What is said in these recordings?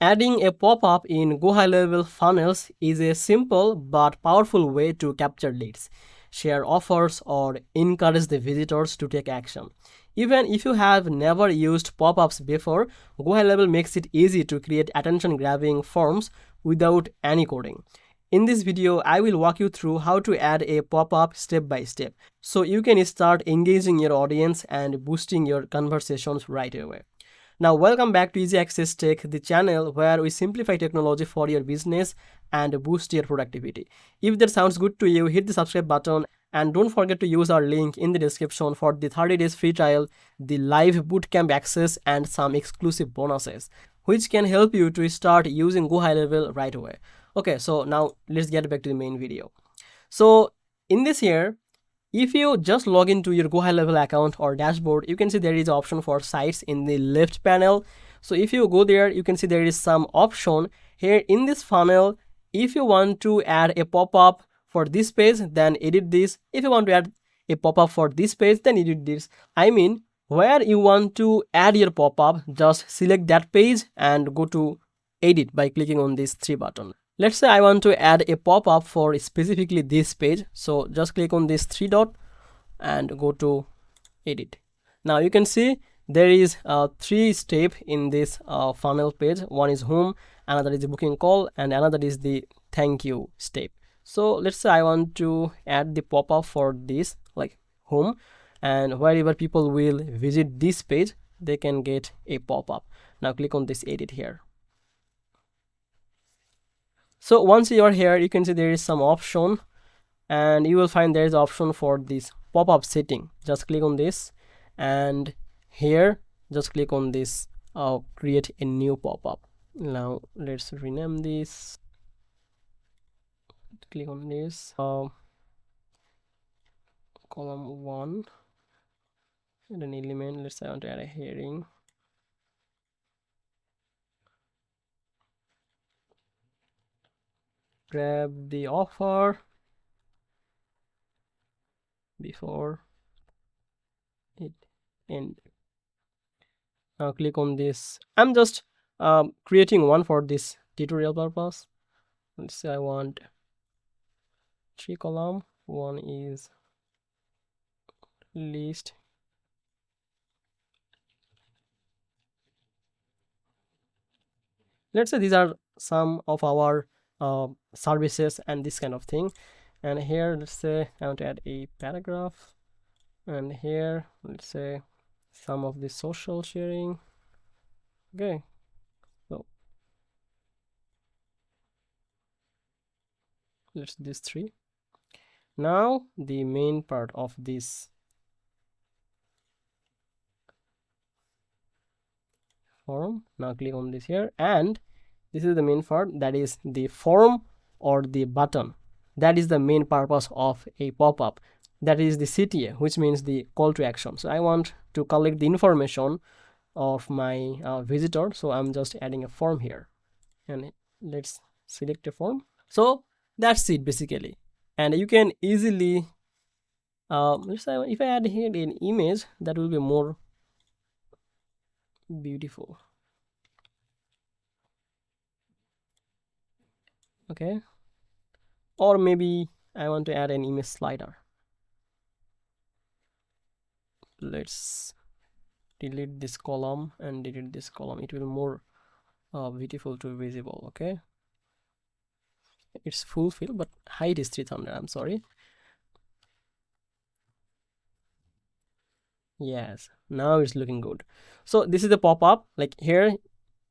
Adding a pop-up in GoHighLevel funnels is a simple but powerful way to capture leads, share offers, or encourage the visitors to take action. Even if you have never used pop-ups before, GoHighLevel makes it easy to create attention-grabbing forms without any coding. In this video, I will walk you through how to add a pop-up step by step, so you can start engaging your audience and boosting your conversations right away. Now, welcome back to Easy Access Tech, the channel where we simplify technology for your business and boost your productivity. If that sounds good to you, hit the subscribe button and don't forget to use our link in the description for the 30 days free trial, the live bootcamp access, and some exclusive bonuses, which can help you to start using GoHighLevel right away. Okay, so now let's get back to the main video. So in this here, if you just log into your GoHighLevel account or dashboard, you can see there is an option for sites in the left panel. So if you go there, you can see there is some option here in this funnel. If you want to add a pop-up for this page, then edit this. If you want to add a pop-up for this page, then edit this. I mean, where you want to add your pop-up, just select that page and go to edit by clicking on this 3 button. Let's say I want to add a pop-up for specifically this page. So just click on this 3 dot and go to edit. Now you can see there is 3 steps in this funnel page. One is home, another is the booking call, and another is the thank you step. So let's say I want to add the pop-up for this, like home, and wherever people will visit this page, they can get a pop-up. Now click on this edit here. So once you are here, you can see there is some option and you will find there is option for this pop-up setting. Just click on this and here just click on this create a new pop-up. Now let's rename this. Click on this column 1 and an element. Let's say I want to add a heading. Grab the offer before it ends. Now click on this. I'm just creating one for this tutorial purpose. Let's say I want 3 column. One is list. Let's say these are some of our services and this kind of thing. And here let's say I want to add a paragraph, and here let's say some of the social sharing. Okay, so let's do these 3. Now the main part of this form. Now click on this here, and this is the main part, that is the form or the button. That is the main purpose of a pop-up. That is the CTA, which means the call to action. So I want to collect the information of my visitor, so I'm just adding a form here, and let's select a form. So that's it basically, and you can easily let's say if I add here an image, that will be more beautiful. Okay, or maybe I want to add an image slider. Let's delete this column and delete this column. It will be more beautiful to visible. Okay, it's full fill, but height is 300. I'm sorry. Yes, now it's looking good. So this is the pop-up. Like here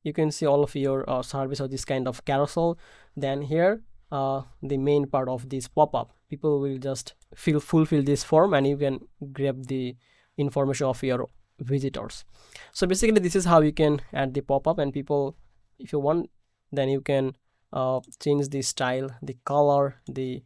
you can see all of your service or this kind of carousel. Then here the main part of this pop-up, people will just fulfill this form and you can grab the information of your visitors. So basically this is how you can add the pop-up, and people, if you want, then you can change the style, the color, the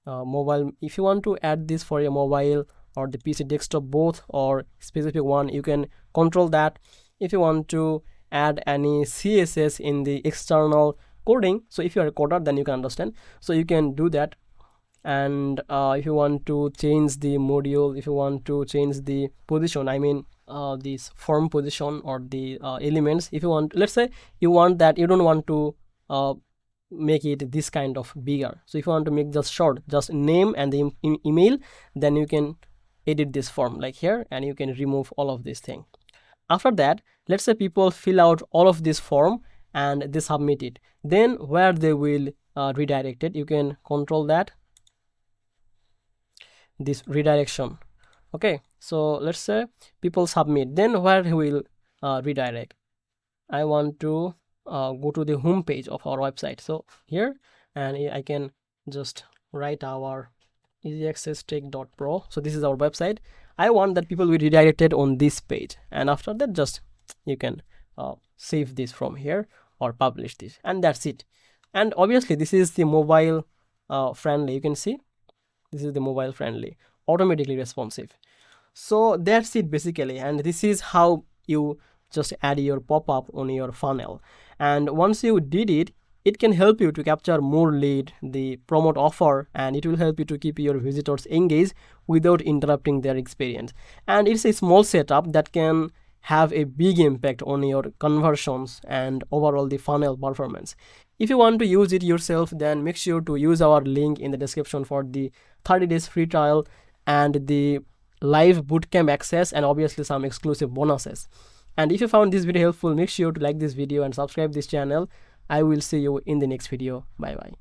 mobile. If you want to add this for your mobile or the PC desktop both, or specific one, you can control that. If you want to add any CSS in the external coding, so if you are a coder, then you can understand, so you can do that. And if you want to change the module, if you want to change the position, I mean this form position or the elements, if you want, let's say you want that, you don't want to make it this kind of bigger, so if you want to make just short, just name and the email, then you can edit this form like here, and you can remove all of this thing. After that, let's say people fill out all of this form and they submit it, then where they will redirect it, you can control that, this redirection. Okay, so let's say people submit, then where he will redirect. I want to go to the home page of our website, so here, and I can just write our easyaccesstech.pro. so this is our website. I want that people will be redirected on this page, and after that just you can save this from here or publish this, and that's it. And obviously this is the mobile friendly, you can see this is the mobile friendly, automatically responsive. So that's it basically, and this is how you just add your pop-up on your funnel. And once you did it, it can help you to capture more lead, the promote offer, and it will help you to keep your visitors engaged without interrupting their experience. And it's a small setup that can have a big impact on your conversions and overall the funnel performance. If you want to use it yourself, then make sure to use our link in the description for the 30 days free trial and the live bootcamp access, and obviously some exclusive bonuses. And if you found this video helpful, make sure to like this video and subscribe this channel. I will see you in the next video. Bye bye.